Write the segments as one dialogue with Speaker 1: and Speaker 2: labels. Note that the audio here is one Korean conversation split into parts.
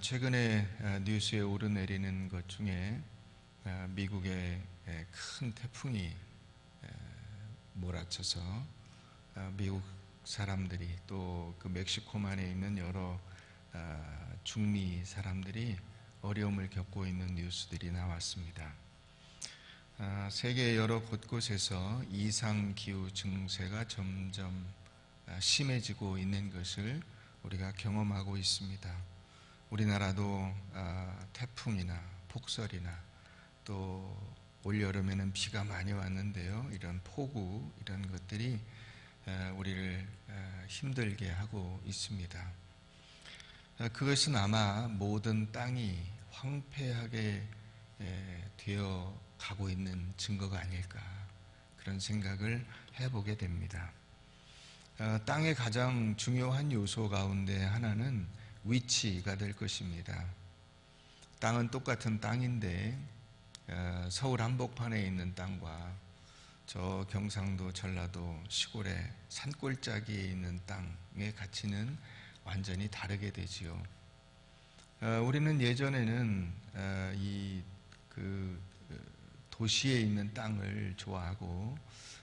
Speaker 1: 최근에 뉴스에 오르내리는 것 중에 미국의 큰 태풍이 몰아쳐서 미국 사람들이 또 그 멕시코만에 있는 여러 중미 사람들이 어려움을 겪고 있는 뉴스들이 나왔습니다. 세계 여러 곳곳에서 이상기후 증세가 점점 심해지고 있는 것을 우리가 경험하고 있습니다. 우리나라도 태풍이나 폭설이나 또 올여름에는 비가 많이 왔는데요. 이런 폭우 이런 것들이 우리를 힘들게 하고 있습니다. 그것은 아마 모든 땅이 황폐하게 되어 가고 있는 증거가 아닐까 그런 생각을 해보게 됩니다. 땅의 가장 중요한 요소 가운데 하나는 위치가 될 것입니다. 땅은 똑같은 땅인데 서울 한복판에 있는 땅과 저 경상도 전라도 시골의 산골짜기에 있는 땅의 가치는 완전히 다르게 되지요. 우리는 예전에는 도시에 있는 땅을 좋아하고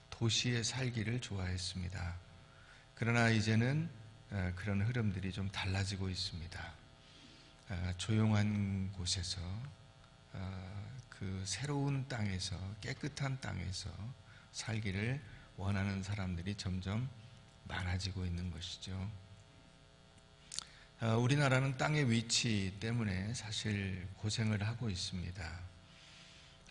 Speaker 1: 도시에 살기를 좋아했습니다. 그러나 이제는 그런 흐름들이 좀 달라지고 있습니다. 조용한 곳에서 그 새로운 땅에서 깨끗한 땅에서 살기를 원하는 사람들이 점점 많아지고 있는 것이죠. 우리나라는 땅의 위치 때문에 사실 고생을 하고 있습니다.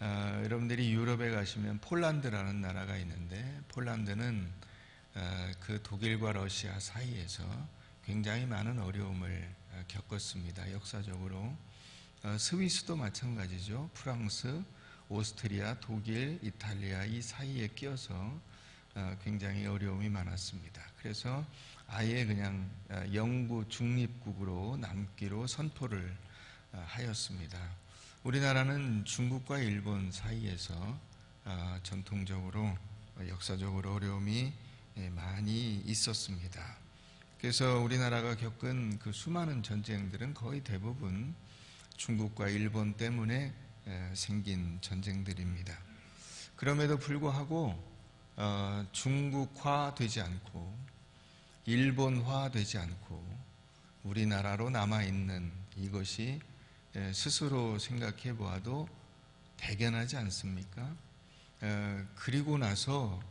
Speaker 1: 여러분들이 유럽에 가시면 폴란드라는 나라가 있는데 폴란드는 그 독일과 러시아 사이에서 굉장히 많은 어려움을 겪었습니다. 역사적으로 스위스도 마찬가지죠. 프랑스, 오스트리아, 독일, 이탈리아 이 사이에 끼어서 굉장히 어려움이 많았습니다. 그래서 아예 그냥 영구 중립국으로 남기로 선포를 하였습니다. 우리나라는 중국과 일본 사이에서 전통적으로 역사적으로 어려움이 많이 있었습니다. 그래서 우리나라가 겪은 그 수많은 전쟁들은 거의 대부분 중국과 일본 때문에 생긴 전쟁들입니다. 그럼에도 불구하고 중국화되지 않고 일본화되지 않고 우리나라로 남아있는 이것이 스스로 생각해 보아도 대견하지 않습니까? 그리고 나서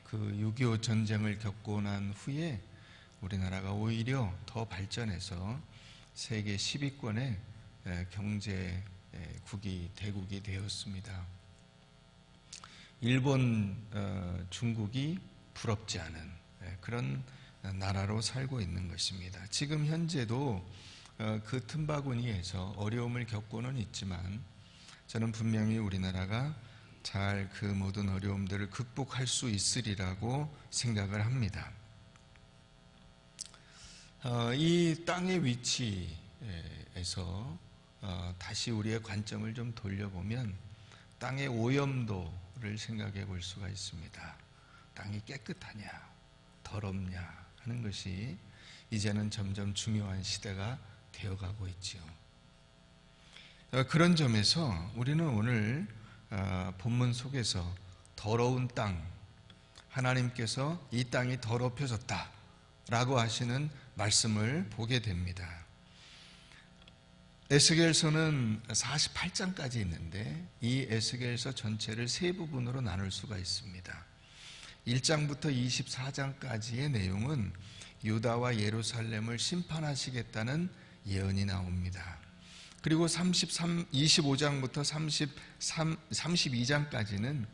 Speaker 1: 그 6.25 전쟁을 겪고 난 후에 우리나라가 오히려 더 발전해서 세계 10위권의 경제국이 대국이 되었습니다. 일본, 중국이 부럽지 않은 그런 나라로 살고 있는 것입니다. 지금 현재도 그 틈바구니에서 어려움을 겪고는 있지만 저는 분명히 우리나라가 잘 그 모든 어려움들을 극복할 수 있으리라고 생각을 합니다. 이 땅의 위치에서 다시 우리의 관점을 좀 돌려보면 땅의 오염도를 생각해 볼 수가 있습니다. 땅이 깨끗하냐 더럽냐 하는 것이 이제는 점점 중요한 시대가 되어가고 있지요. 그런 점에서 우리는 오늘 본문 속에서 더러운 땅, 하나님께서 이 땅이 더럽혀졌다 라고 하시는 말씀을 보게 됩니다. 에스겔서는 48장까지 있는데 이 에스겔서 전체를 세 부분으로 나눌 수가 있습니다. 1장부터 24장까지의 내용은 유다와 예루살렘을 심판하시겠다는 예언이 나옵니다. 그리고 25장부터 32장까지는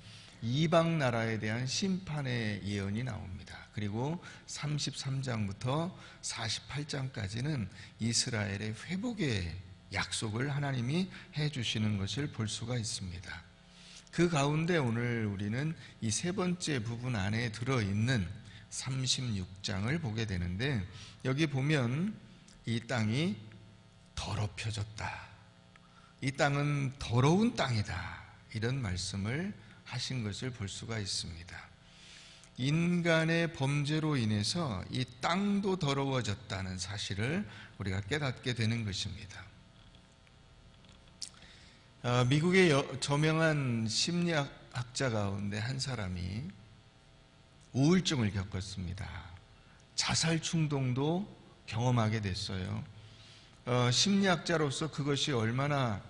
Speaker 1: 이방 나라에 대한 심판의 예언이 나옵니다. 그리고 33장부터 48장까지는 이스라엘의 회복의 약속을 하나님이 해주시는 것을 볼 수가 있습니다. 그 가운데 오늘 우리는 이 세 번째 부분 안에 들어있는 36장을 보게 되는데 여기 보면 이 땅이 더럽혀졌다. 이 땅은 더러운 땅이다. 이런 말씀을 하신 것을 볼 수가 있습니다. 인간의 범죄로 인해서 이 땅도 더러워졌다는 사실을 우리가 깨닫게 되는 것입니다. 미국의 저명한 심리학자 가운데 한 사람이 우울증을 겪었습니다. 자살 충동도 경험하게 됐어요. 심리학자로서 그것이 얼마나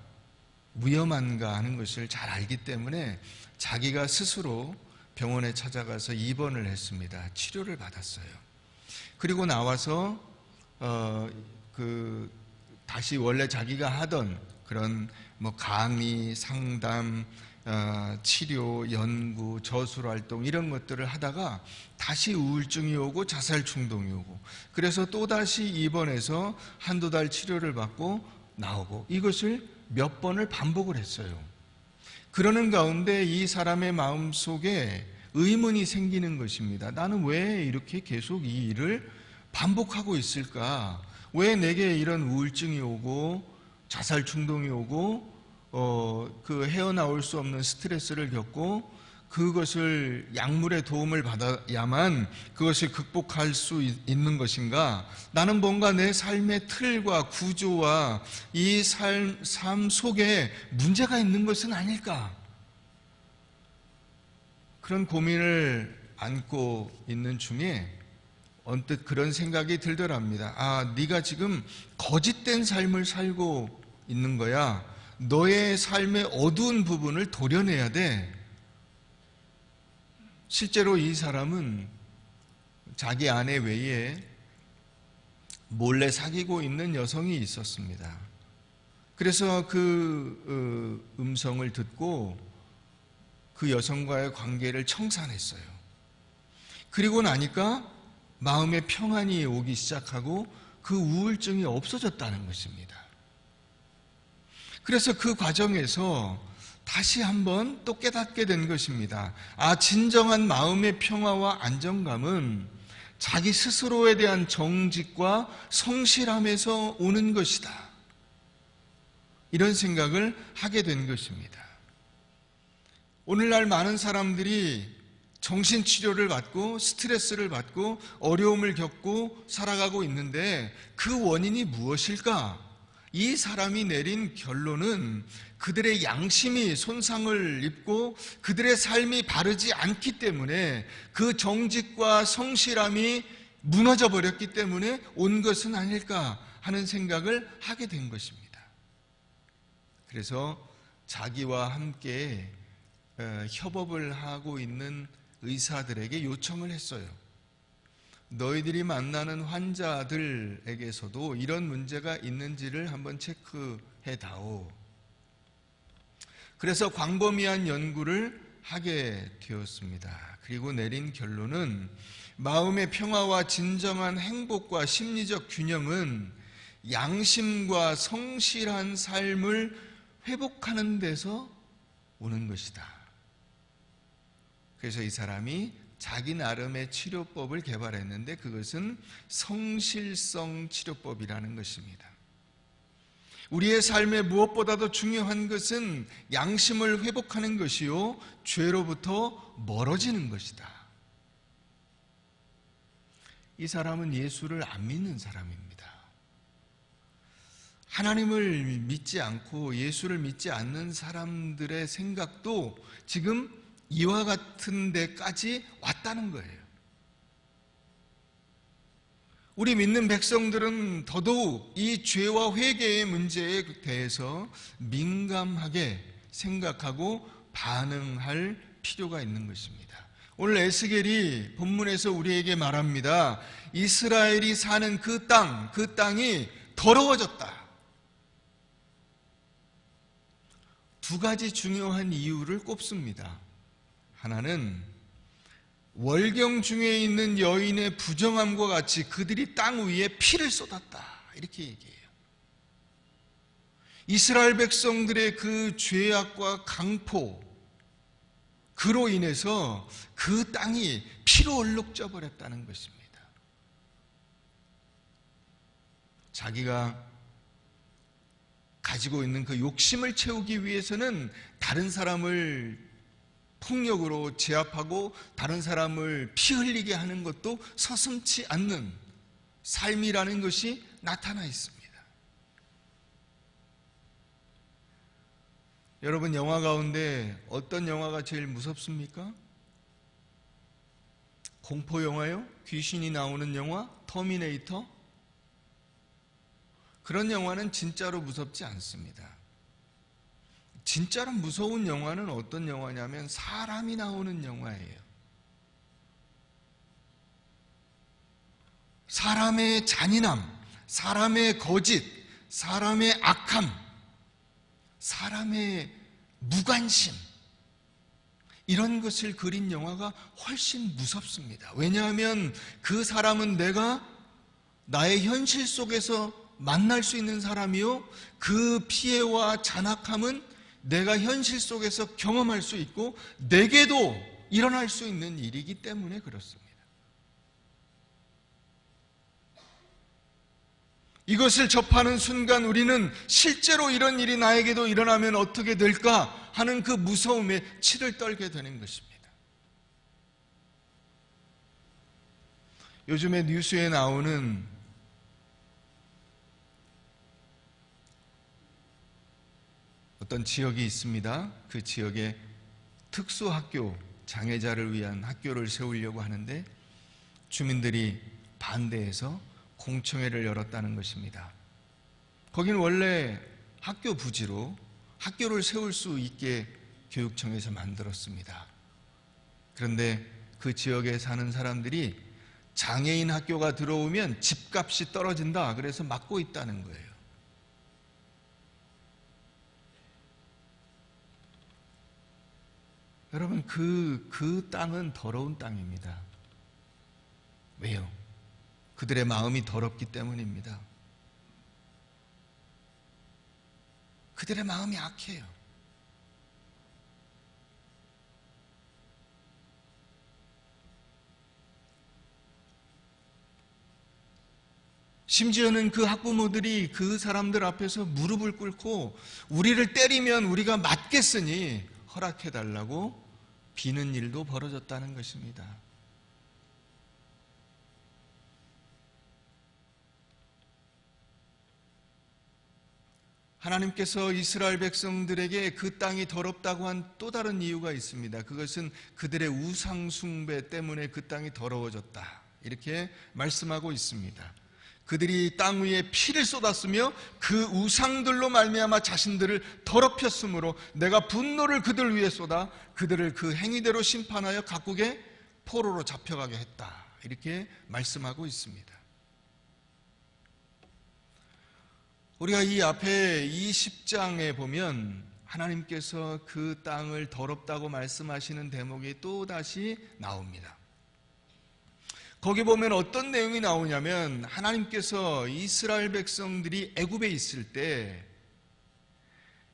Speaker 1: 위험한가 하는 것을 잘 알기 때문에 자기가 스스로 병원에 찾아가서 입원을 했습니다. 치료를 받았어요. 그리고 나와서 다시 원래 자기가 하던 그런 강의, 상담, 치료, 연구, 저술 활동 이런 것들을 하다가 다시 우울증이 오고 자살 충동이 오고, 그래서 또다시 입원해서 한두 달 치료를 받고 나오고, 이것을 몇 번을 반복을 했어요. 그러는 가운데 이 사람의 마음속에 의문이 생기는 것입니다. 나는 왜 이렇게 계속 이 일을 반복하고 있을까? 왜 내게 이런 우울증이 오고 자살 충동이 오고 헤어나올 수 없는 스트레스를 겪고 그것을 약물의 도움을 받아야만 그것을 극복할 수 있는 것인가? 나는 뭔가 내 삶의 틀과 구조와 이 삶 속에 문제가 있는 것은 아닐까? 그런 고민을 안고 있는 중에 언뜻 그런 생각이 들더랍니다. 네가 지금 거짓된 삶을 살고 있는 거야. 너의 삶의 어두운 부분을 도려내야 돼. 실제로 이 사람은 자기 아내 외에 몰래 사귀고 있는 여성이 있었습니다. 그래서 그 음성을 듣고 그 여성과의 관계를 청산했어요. 그리고 나니까 마음의 평안이 오기 시작하고 그 우울증이 없어졌다는 것입니다. 그래서 그 과정에서 다시 한번 또 깨닫게 된 것입니다. 진정한 마음의 평화와 안정감은 자기 스스로에 대한 정직과 성실함에서 오는 것이다. 이런 생각을 하게 된 것입니다. 오늘날 많은 사람들이 정신치료를 받고 스트레스를 받고 어려움을 겪고 살아가고 있는데 그 원인이 무엇일까? 이 사람이 내린 결론은 그들의 양심이 손상을 입고 그들의 삶이 바르지 않기 때문에, 그 정직과 성실함이 무너져 버렸기 때문에 온 것은 아닐까 하는 생각을 하게 된 것입니다. 그래서 자기와 함께 협업을 하고 있는 의사들에게 요청을 했어요. 너희들이 만나는 환자들에게서도 이런 문제가 있는지를 한번 체크해 다오. 그래서 광범위한 연구를 하게 되었습니다. 그리고 내린 결론은 마음의 평화와 진정한 행복과 심리적 균형은 양심과 성실한 삶을 회복하는 데서 오는 것이다. 그래서 이 사람이 자기 나름의 치료법을 개발했는데 그것은 성실성 치료법이라는 것입니다. 우리의 삶에 무엇보다도 중요한 것은 양심을 회복하는 것이요, 죄로부터 멀어지는 것이다. 이 사람은 예수를 안 믿는 사람입니다. 하나님을 믿지 않고 예수를 믿지 않는 사람들의 생각도 지금 이와 같은 데까지 왔다는 거예요. 우리 믿는 백성들은 더더욱 이 죄와 회개의 문제에 대해서 민감하게 생각하고 반응할 필요가 있는 것입니다. 오늘 에스겔이 본문에서 우리에게 말합니다. 이스라엘이 사는 그 땅이 더러워졌다. 두 가지 중요한 이유를 꼽습니다. 하나는 월경 중에 있는 여인의 부정함과 같이 그들이 땅 위에 피를 쏟았다. 이렇게 얘기해요. 이스라엘 백성들의 그 죄악과 강포, 그로 인해서 그 땅이 피로 얼룩져 버렸다는 것입니다. 자기가 가지고 있는 그 욕심을 채우기 위해서는 다른 사람을 폭력으로 제압하고 다른 사람을 피 흘리게 하는 것도 서슴지 않는 삶이라는 것이 나타나 있습니다. 여러분, 영화 가운데 어떤 영화가 제일 무섭습니까? 공포 영화요? 귀신이 나오는 영화? 터미네이터? 그런 영화는 진짜로 무섭지 않습니다. 진짜로 무서운 영화는 어떤 영화냐면 사람이 나오는 영화예요. 사람의 잔인함, 사람의 거짓, 사람의 악함, 사람의 무관심, 이런 것을 그린 영화가 훨씬 무섭습니다. 왜냐하면 그 사람은 내가 나의 현실 속에서 만날 수 있는 사람이요, 그 피해와 잔악함은 내가 현실 속에서 경험할 수 있고 내게도 일어날 수 있는 일이기 때문에 그렇습니다. 이것을 접하는 순간 우리는 실제로 이런 일이 나에게도 일어나면 어떻게 될까 하는 그 무서움에 치를 떨게 되는 것입니다. 요즘에 뉴스에 나오는 어떤 지역이 있습니다. 그 지역에 특수학교, 장애자를 위한 학교를 세우려고 하는데 주민들이 반대해서 공청회를 열었다는 것입니다. 거긴 원래 학교 부지로 학교를 세울 수 있게 교육청에서 만들었습니다. 그런데 그 지역에 사는 사람들이 장애인 학교가 들어오면 집값이 떨어진다, 그래서 막고 있다는 거예요. 여러분, 그 땅은 더러운 땅입니다. 왜요? 그들의 마음이 더럽기 때문입니다. 그들의 마음이 악해요. 심지어는 그 학부모들이 그 사람들 앞에서 무릎을 꿇고 우리를 때리면 우리가 맞겠으니 허락해달라고 비는 일도 벌어졌다는 것입니다. 하나님께서 이스라엘 백성들에게 그 땅이 더럽다고 한 또 다른 이유가 있습니다. 그것은 그들의 우상 숭배 때문에 그 땅이 더러워졌다, 이렇게 말씀하고 있습니다. 그들이 땅 위에 피를 쏟았으며 그 우상들로 말미암아 자신들을 더럽혔으므로 내가 분노를 그들 위에 쏟아 그들을 그 행위대로 심판하여 각국의 포로로 잡혀가게 했다, 이렇게 말씀하고 있습니다. 우리가 이 앞에 20장에 보면 하나님께서 그 땅을 더럽다고 말씀하시는 대목이 또다시 나옵니다. 거기 보면 어떤 내용이 나오냐면 하나님께서 이스라엘 백성들이 애굽에 있을 때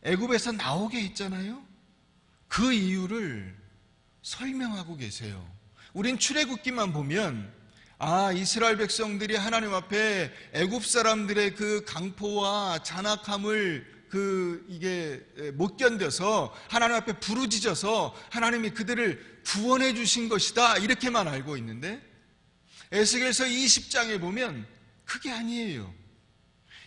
Speaker 1: 애굽에서 나오게 했잖아요. 그 이유를 설명하고 계세요. 우린 출애굽기만 보면 이스라엘 백성들이 하나님 앞에 애굽 사람들의 그 강포와 잔악함을 이게 못 견뎌서 하나님 앞에 부르짖어서 하나님이 그들을 구원해 주신 것이다, 이렇게만 알고 있는데 에스겔서 20장에 보면 그게 아니에요.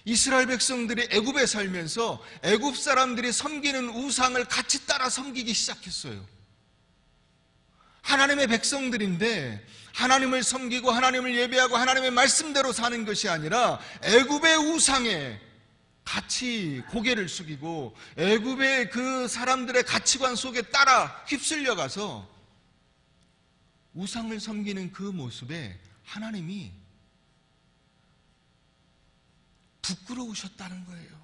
Speaker 1: 이스라엘 백성들이 애굽에 살면서 애굽 사람들이 섬기는 우상을 같이 따라 섬기기 시작했어요. 하나님의 백성들인데 하나님을 섬기고 하나님을 예배하고 하나님의 말씀대로 사는 것이 아니라 애굽의 우상에 같이 고개를 숙이고 애굽의 그 사람들의 가치관 속에 따라 휩쓸려가서 우상을 섬기는 그 모습에 하나님이 부끄러우셨다는 거예요.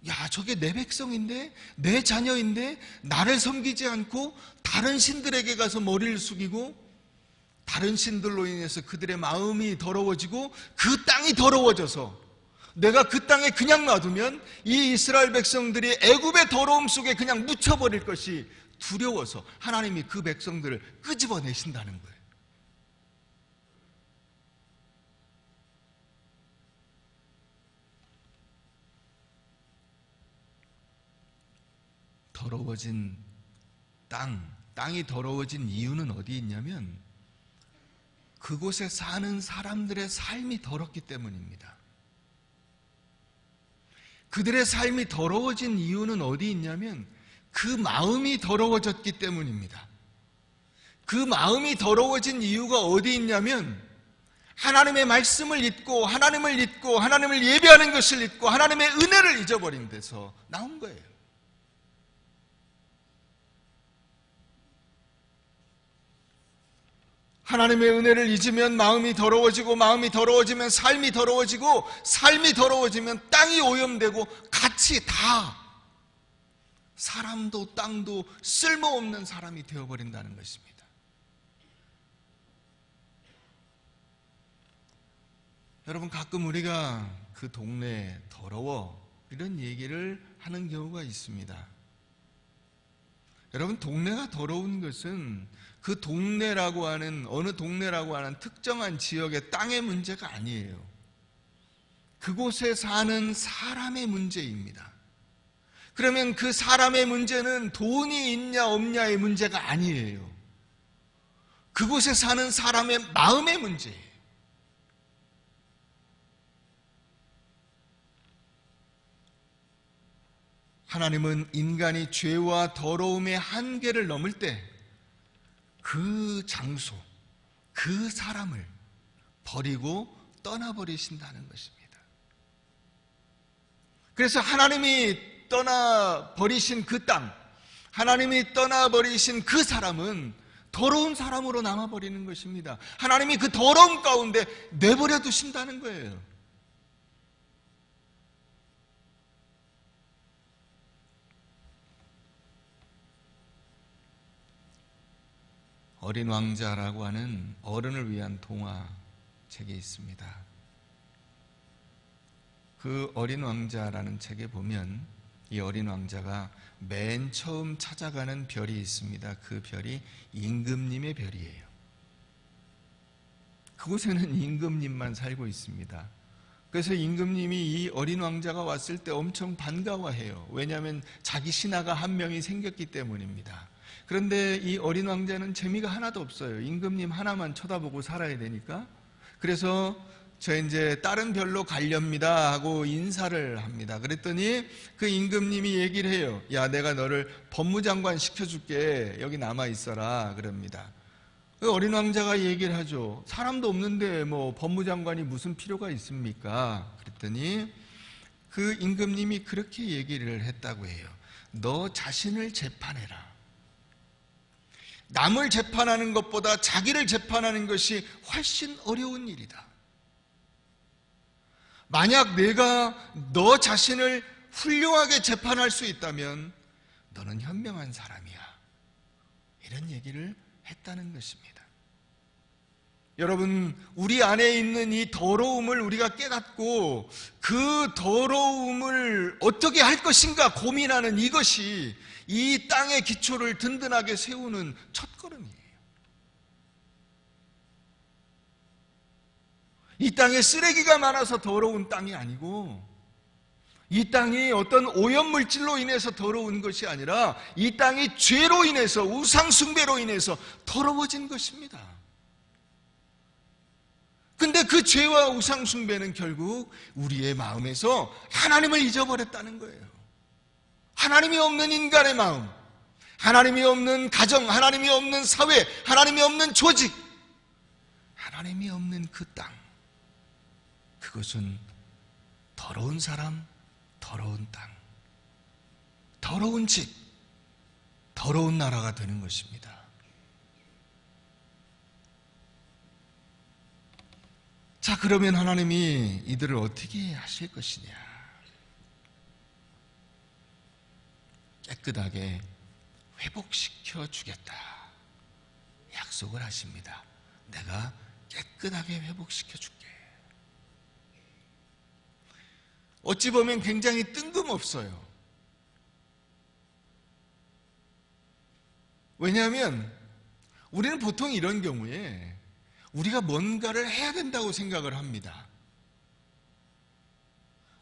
Speaker 1: 야, 저게 내 백성인데, 내 자녀인데 나를 섬기지 않고 다른 신들에게 가서 머리를 숙이고 다른 신들로 인해서 그들의 마음이 더러워지고 그 땅이 더러워져서 내가 그 땅에 그냥 놔두면 이 이스라엘 백성들이 애굽의 더러움 속에 그냥 묻혀버릴 것이 두려워서 하나님이 그 백성들을 끄집어내신다는 거예요. 더러워진 땅이 더러워진 이유는 어디 있냐면 그곳에 사는 사람들의 삶이 더럽기 때문입니다. 그들의 삶이 더러워진 이유는 어디 있냐면 그 마음이 더러워졌기 때문입니다. 그 마음이 더러워진 이유가 어디 있냐면 하나님의 말씀을 잊고 하나님을 예배하는 것을 잊고 하나님의 은혜를 잊어버린 데서 나온 거예요. 하나님의 은혜를 잊으면 마음이 더러워지고 마음이 더러워지면 삶이 더러워지고 삶이 더러워지면 땅이 오염되고 같이 다 사람도 땅도 쓸모없는 사람이 되어버린다는 것입니다. 여러분, 가끔 우리가 그 동네 더러워 이런 얘기를 하는 경우가 있습니다. 여러분, 동네가 더러운 것은 그 동네라고 하는 어느 동네라고 하는 특정한 지역의 땅의 문제가 아니에요. 그곳에 사는 사람의 문제입니다. 그러면 그 사람의 문제는 돈이 있냐 없냐의 문제가 아니에요. 그곳에 사는 사람의 마음의 문제예요. 하나님은 인간이 죄와 더러움의 한계를 넘을 때 그 장소, 그 사람을 버리고 떠나버리신다는 것입니다. 그래서 하나님이 떠나버리신 그 땅, 하나님이 떠나버리신 그 사람은 더러운 사람으로 남아버리는 것입니다. 하나님이 그 더러움 가운데 내버려 두신다는 거예요. 어린 왕자라고 하는 어른을 위한 동화책이 있습니다. 그 어린 왕자라는 책에 보면 이 어린 왕자가 맨 처음 찾아가는 별이 있습니다. 그 별이 임금님의 별이에요. 그곳에는 임금님만 살고 있습니다. 그래서 임금님이 이 어린 왕자가 왔을 때 엄청 반가워해요. 왜냐하면 자기 신하가 한 명이 생겼기 때문입니다. 그런데 이 어린 왕자는 재미가 하나도 없어요. 임금님 하나만 쳐다보고 살아야 되니까. 그래서 저 이제 다른 별로 가렵니다 하고 인사를 합니다. 그랬더니 그 임금님이 얘기를 해요. 야, 내가 너를 법무장관 시켜줄게. 여기 남아 있어라. 그럽니다. 그 어린 왕자가 얘기를 하죠. 사람도 없는데 뭐 법무장관이 무슨 필요가 있습니까? 그랬더니 그 임금님이 그렇게 얘기를 했다고 해요. 너 자신을 재판해라. 남을 재판하는 것보다 자기를 재판하는 것이 훨씬 어려운 일이다. 만약 내가 너 자신을 훌륭하게 재판할 수 있다면 너는 현명한 사람이야. 이런 얘기를 했다는 것입니다. 여러분, 우리 안에 있는 이 더러움을 우리가 깨닫고 그 더러움을 어떻게 할 것인가 고민하는 이것이 이 땅의 기초를 든든하게 세우는 첫걸음이에요. 이 땅에 쓰레기가 많아서 더러운 땅이 아니고 이 땅이 어떤 오염물질로 인해서 더러운 것이 아니라 이 땅이 죄로 인해서 우상숭배로 인해서 더러워진 것입니다. 근데 그 죄와 우상숭배는 결국 우리의 마음에서 하나님을 잊어버렸다는 거예요. 하나님이 없는 인간의 마음, 하나님이 없는 가정, 하나님이 없는 사회, 하나님이 없는 조직, 하나님이 없는 그 땅, 그것은 더러운 사람, 더러운 땅, 더러운 집, 더러운 나라가 되는 것입니다. 자, 그러면 하나님이 이들을 어떻게 하실 것이냐? 깨끗하게 회복시켜 주겠다 약속을 하십니다. 내가 깨끗하게 회복시켜 줄게. 어찌 보면 굉장히 뜬금없어요. 왜냐하면 우리는 보통 이런 경우에 우리가 뭔가를 해야 된다고 생각을 합니다.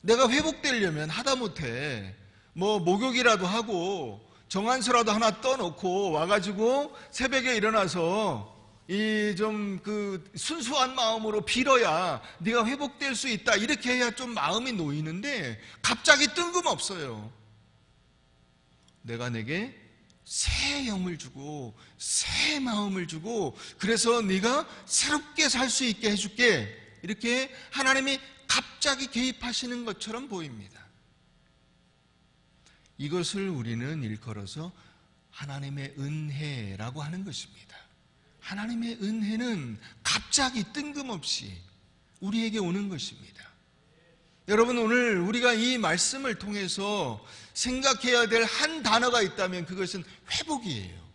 Speaker 1: 내가 회복되려면 하다못해 뭐 목욕이라도 하고 정한수라도 하나 떠놓고 와가지고 새벽에 일어나서 순수한 마음으로 빌어야 네가 회복될 수 있다, 이렇게 해야 좀 마음이 놓이는데 갑자기 뜬금없어요. 내가 내게 새 영을 주고 새 마음을 주고 그래서 네가 새롭게 살 수 있게 해줄게, 이렇게 하나님이 갑자기 개입하시는 것처럼 보입니다. 이것을 우리는 일컬어서 하나님의 은혜라고 하는 것입니다. 하나님의 은혜는 갑자기 뜬금없이 우리에게 오는 것입니다. 여러분, 오늘 우리가 이 말씀을 통해서 생각해야 될 한 단어가 있다면 그것은 회복이에요.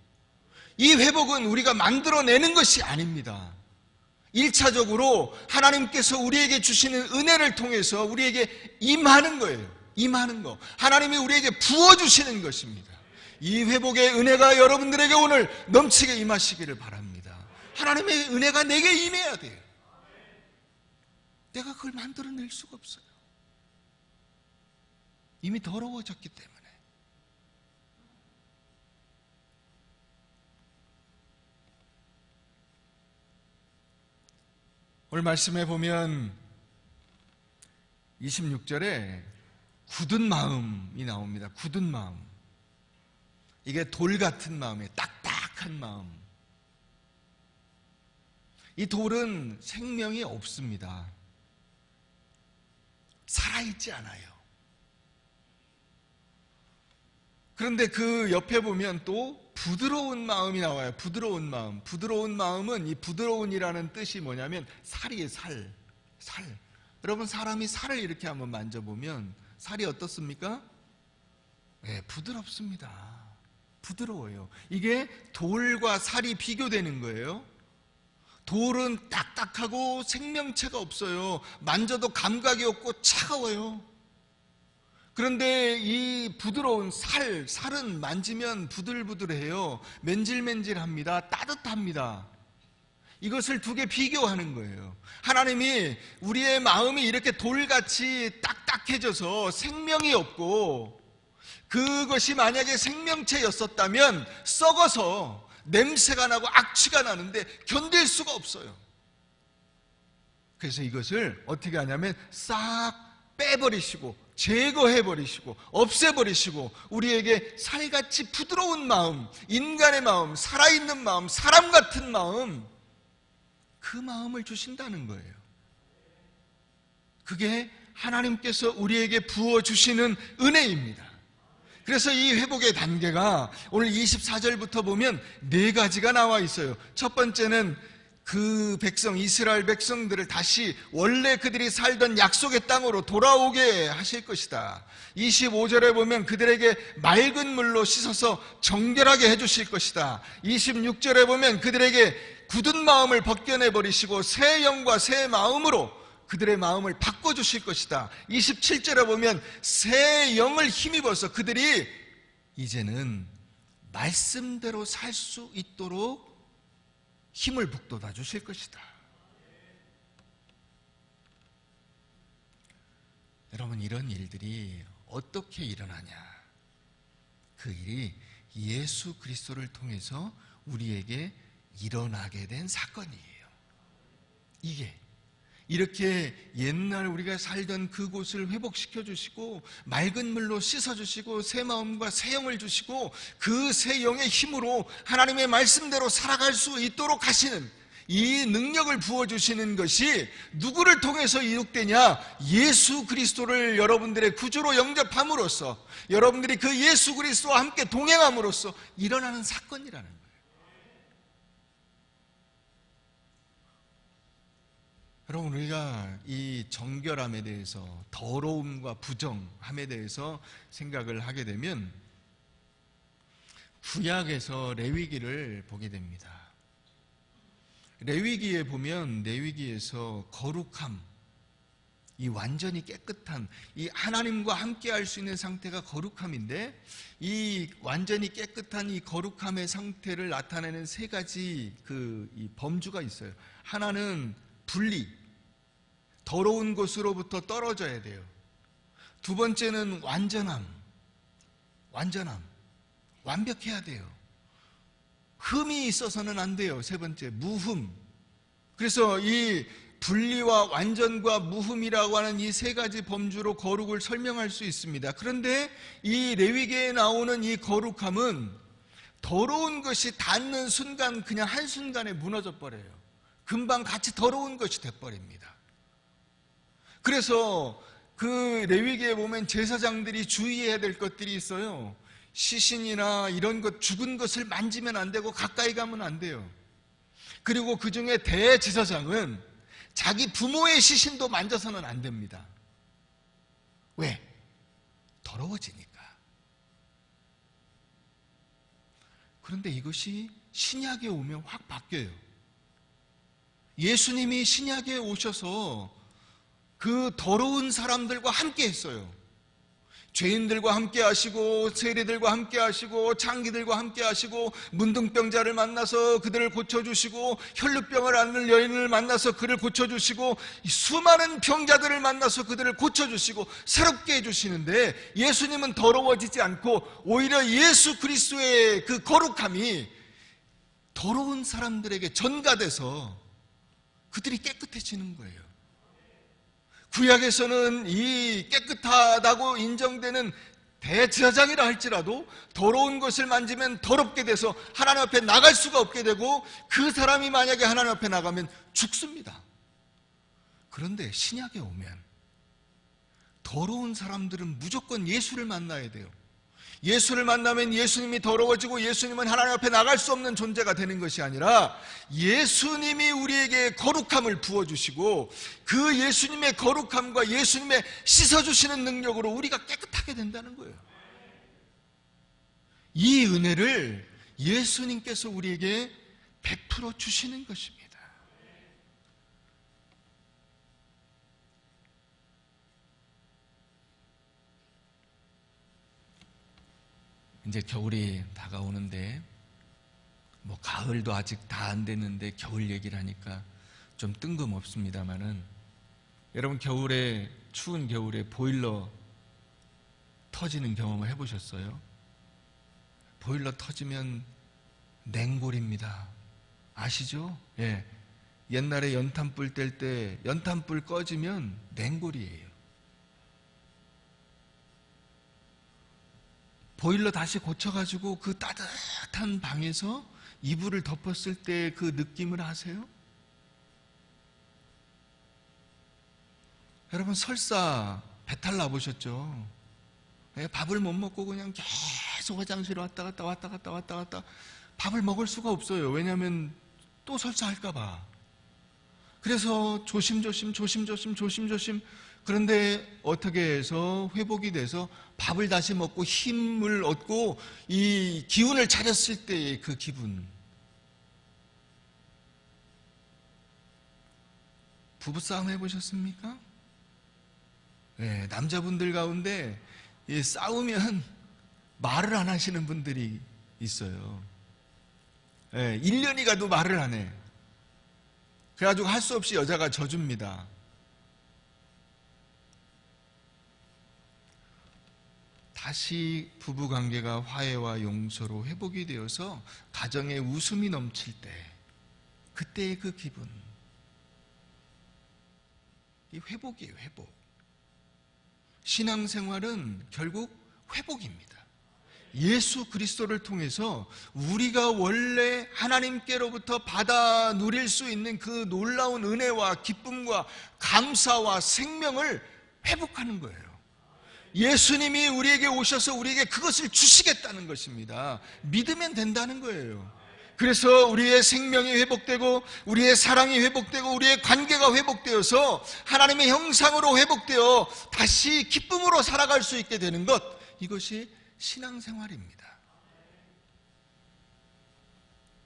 Speaker 1: 이 회복은 우리가 만들어내는 것이 아닙니다. 1차적으로 하나님께서 우리에게 주시는 은혜를 통해서 우리에게 임하는 거예요. 임하는 거. 하나님이 우리에게 부어주시는 것입니다. 이 회복의 은혜가 여러분들에게 오늘 넘치게 임하시기를 바랍니다. 하나님의 은혜가 내게 임해야 돼요. 내가 그걸 만들어낼 수가 없어요. 이미 더러워졌기 때문에. 오늘 말씀해 보면 26절에 굳은 마음이 나옵니다. 굳은 마음. 이게 돌 같은 마음이에요. 딱딱한 마음. 이 돌은 생명이 없습니다. 살아있지 않아요. 그런데 그 옆에 보면 또 부드러운 마음이 나와요. 부드러운 마음. 부드러운 마음은, 이 부드러운이라는 뜻이 뭐냐면 살이에요. 살. 여러분, 사람이 살을 이렇게 한번 만져보면 살이 어떻습니까? 네, 부드럽습니다. 부드러워요. 이게 돌과 살이 비교되는 거예요. 돌은 딱딱하고 생명체가 없어요. 만져도 감각이 없고 차가워요. 그런데 이 부드러운 살은 만지면 부들부들해요. 맨질맨질합니다. 따뜻합니다. 이것을 두 개 비교하는 거예요. 하나님이 우리의 마음이 이렇게 돌같이 딱딱해져서 생명이 없고, 그것이 만약에 생명체였었다면 썩어서 냄새가 나고 악취가 나는데 견딜 수가 없어요. 그래서 이것을 어떻게 하냐면 싹 빼버리시고 제거해버리시고 없애버리시고 우리에게 살같이 부드러운 마음, 인간의 마음, 살아있는 마음, 사람 같은 마음, 그 마음을 주신다는 거예요. 그게 하나님께서 우리에게 부어주시는 은혜입니다. 그래서 이 회복의 단계가 오늘 24절부터 보면 4가지가 나와 있어요. 첫 번째는 그 백성, 이스라엘 백성들을 다시 원래 그들이 살던 약속의 땅으로 돌아오게 하실 것이다. 25절에 보면 그들에게 맑은 물로 씻어서 정결하게 해주실 것이다. 26절에 보면 그들에게 굳은 마음을 벗겨내버리시고 새 영과 새 마음으로 그들의 마음을 바꿔주실 것이다. 27절에 보면 새 영을 힘입어서 그들이 이제는 말씀대로 살 수 있도록 힘을 북돋아 주실 것이다. 여러분, 이런 일들이 어떻게 일어나냐? 그 일이 예수 그리스도를 통해서 우리에게 일어나게 된 사건이에요. 이게 이렇게 옛날 우리가 살던 그곳을 회복시켜 주시고 맑은 물로 씻어 주시고 새 마음과 새 영을 주시고 그 새 영의 힘으로 하나님의 말씀대로 살아갈 수 있도록 하시는 이 능력을 부어주시는 것이 누구를 통해서 이룩되냐? 예수 그리스도를 여러분들의 구주로 영접함으로써, 여러분들이 그 예수 그리스도와 함께 동행함으로써 일어나는 사건이라는 거예요. 여러분, 우리가 이 정결함에 대해서, 더러움과 부정함에 대해서 생각을 하게 되면 구약에서 레위기를 보게 됩니다. 레위기에 보면 레위기에서 거룩함, 이 완전히 깨끗한, 이 하나님과 함께 할 수 있는 상태가 거룩함인데, 이 완전히 깨끗한 이 거룩함의 상태를 나타내는 3가지 이 범주가 있어요. 하나는 분리, 더러운 곳으로부터 떨어져야 돼요. 두 번째는 완전함. 완벽해야 돼요. 흠이 있어서는 안 돼요. 세 번째, 무흠. 그래서 이 분리와 완전과 무흠이라고 하는 이 세 가지 범주로 거룩을 설명할 수 있습니다. 그런데 이 레위기에 나오는 이 거룩함은 더러운 것이 닿는 순간 그냥 한순간에 무너져 버려요. 금방 같이 더러운 것이 돼버립니다. 그래서 그 레위기에 보면 제사장들이 주의해야 될 것들이 있어요. 시신이나 이런 것, 죽은 것을 만지면 안 되고 가까이 가면 안 돼요. 그리고 그 중에 대제사장은 자기 부모의 시신도 만져서는 안 됩니다. 왜? 더러워지니까. 그런데 이것이 신약에 오면 확 바뀌어요. 예수님이 신약에 오셔서 그 더러운 사람들과 함께 했어요. 죄인들과 함께 하시고 세리들과 함께 하시고 창기들과 함께 하시고 문둥병자를 만나서 그들을 고쳐주시고 혈루병을 앓는 여인을 만나서 그를 고쳐주시고 수많은 병자들을 만나서 그들을 고쳐주시고 새롭게 해주시는데 예수님은 더러워지지 않고 오히려 예수 그리스도의 그 거룩함이 더러운 사람들에게 전가돼서 그들이 깨끗해지는 거예요. 구약에서는 이 깨끗하다고 인정되는 대제사장이라 할지라도 더러운 것을 만지면 더럽게 돼서 하나님 앞에 나갈 수가 없게 되고 그 사람이 만약에 하나님 앞에 나가면 죽습니다. 그런데 신약에 오면 더러운 사람들은 무조건 예수를 만나야 돼요. 예수를 만나면 예수님이 더러워지고 예수님은 하나님 앞에 나갈 수 없는 존재가 되는 것이 아니라 예수님이 우리에게 거룩함을 부어주시고 그 예수님의 거룩함과 예수님의 씻어주시는 능력으로 우리가 깨끗하게 된다는 거예요. 이 은혜를 예수님께서 우리에게 베풀어 주시는 것입니다. 이제 겨울이 다가오는데 뭐 가을도 아직 다 안 됐는데 겨울 얘기를 하니까 좀 뜬금없습니다만은 여러분 겨울에 추운 겨울에 보일러 터지는 경험을 해보셨어요? 보일러 터지면 냉골입니다. 아시죠? 예. 옛날에 연탄불 뗄 때 연탄불 꺼지면 냉골이에요. 보일러 다시 고쳐가지고 그 따뜻한 방에서 이불을 덮었을 때 그 느낌을 아세요? 여러분 설사 배탈 나보셨죠? 밥을 못 먹고 그냥 계속 화장실에 왔다 갔다 밥을 먹을 수가 없어요. 왜냐하면 또 설사할까 봐. 그래서 조심조심 그런데 어떻게 해서 회복이 돼서 밥을 다시 먹고 힘을 얻고 이 기운을 차렸을 때의 그 기분. 부부싸움 해보셨습니까? 네, 남자분들 가운데 싸우면 말을 안 하시는 분들이 있어요. 네, 1년이 가도 말을 안 해. 그래가지고 할 수 없이 여자가 져줍니다. 다시 부부관계가 화해와 용서로 회복이 되어서 가정에 웃음이 넘칠 때 그때의 그 기분, 이 회복이에요. 회복. 신앙생활은 결국 회복입니다. 예수 그리스도를 통해서 우리가 원래 하나님께로부터 받아 누릴 수 있는 그 놀라운 은혜와 기쁨과 감사와 생명을 회복하는 거예요. 예수님이 우리에게 오셔서 우리에게 그것을 주시겠다는 것입니다. 믿으면 된다는 거예요. 그래서 우리의 생명이 회복되고 우리의 사랑이 회복되고 우리의 관계가 회복되어서 하나님의 형상으로 회복되어 다시 기쁨으로 살아갈 수 있게 되는 것, 이것이 신앙생활입니다.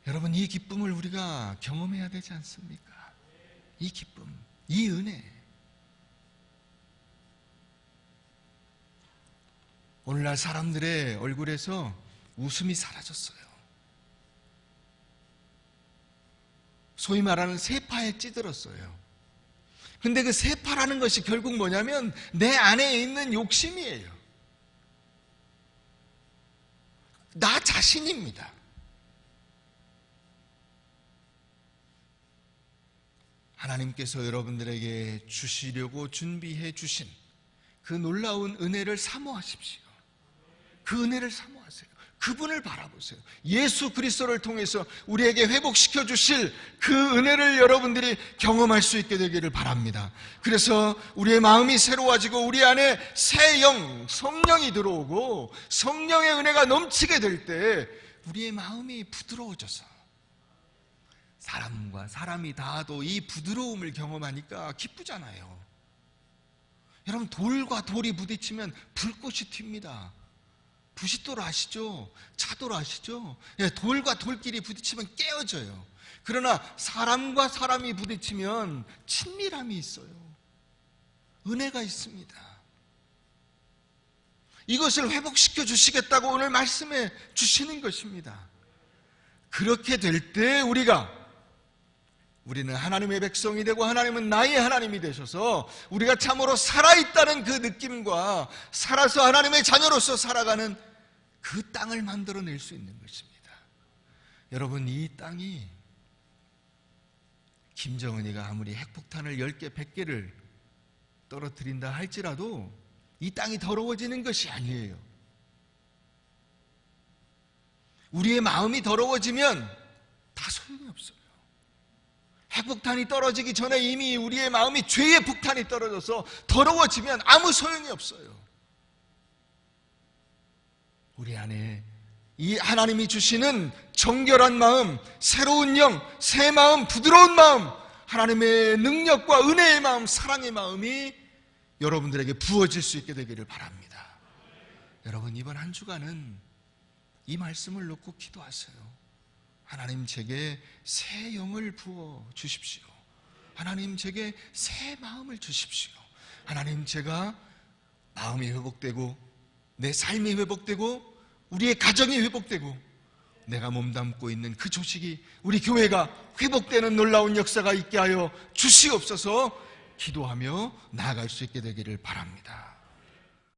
Speaker 1: 여러분, 이 기쁨을 우리가 경험해야 되지 않습니까? 이 기쁨, 이 은혜. 오늘날 사람들의 얼굴에서 웃음이 사라졌어요. 소위 말하는 세파에 찌들었어요. 근데 그 세파라는 것이 결국 뭐냐면 내 안에 있는 욕심이에요. 나 자신입니다. 하나님께서 여러분들에게 주시려고 준비해 주신 그 놀라운 은혜를 사모하십시오. 그 은혜를 사모하세요. 그분을 바라보세요. 예수 그리스도를 통해서 우리에게 회복시켜 주실 그 은혜를 여러분들이 경험할 수 있게 되기를 바랍니다. 그래서 우리의 마음이 새로워지고 우리 안에 새 영, 성령이 들어오고 성령의 은혜가 넘치게 될 때 우리의 마음이 부드러워져서 사람과 사람이 닿아도 이 부드러움을 경험하니까 기쁘잖아요. 여러분, 돌과 돌이 부딪히면 불꽃이 튑니다. 부싯돌 아시죠? 차돌 아시죠? 예, 돌과 돌끼리 부딪히면 깨어져요. 그러나 사람과 사람이 부딪히면 친밀함이 있어요. 은혜가 있습니다. 이것을 회복시켜 주시겠다고 오늘 말씀해 주시는 것입니다. 그렇게 될 때 우리는 하나님의 백성이 되고 하나님은 나의 하나님이 되셔서 우리가 참으로 살아있다는 그 느낌과 살아서 하나님의 자녀로서 살아가는 그 땅을 만들어낼 수 있는 것입니다. 여러분, 이 땅이 김정은이가 아무리 핵폭탄을 10개, 100개를 떨어뜨린다 할지라도 이 땅이 더러워지는 것이 아니에요. 우리의 마음이 더러워지면 다 소용이 없어요. 핵폭탄이 떨어지기 전에 이미 우리의 마음이 죄의 폭탄이 떨어져서 더러워지면 아무 소용이 없어요. 우리 안에 이 하나님이 주시는 정결한 마음, 새로운 영, 새 마음, 부드러운 마음, 하나님의 능력과 은혜의 마음, 사랑의 마음이 여러분들에게 부어질 수 있게 되기를 바랍니다. 여러분, 이번 한 주간은 이 말씀을 놓고 기도하세요. 하나님, 제게 새 영을 부어 주십시오. 하나님, 제게 새 마음을 주십시오. 하나님, 제가 마음이 회복되고 내 삶이 회복되고 우리의 가정이 회복되고 내가 몸담고 있는 그 조직이, 우리 교회가 회복되는 놀라운 역사가 있게 하여 주시옵소서. 기도하며 나아갈 수 있게 되기를 바랍니다.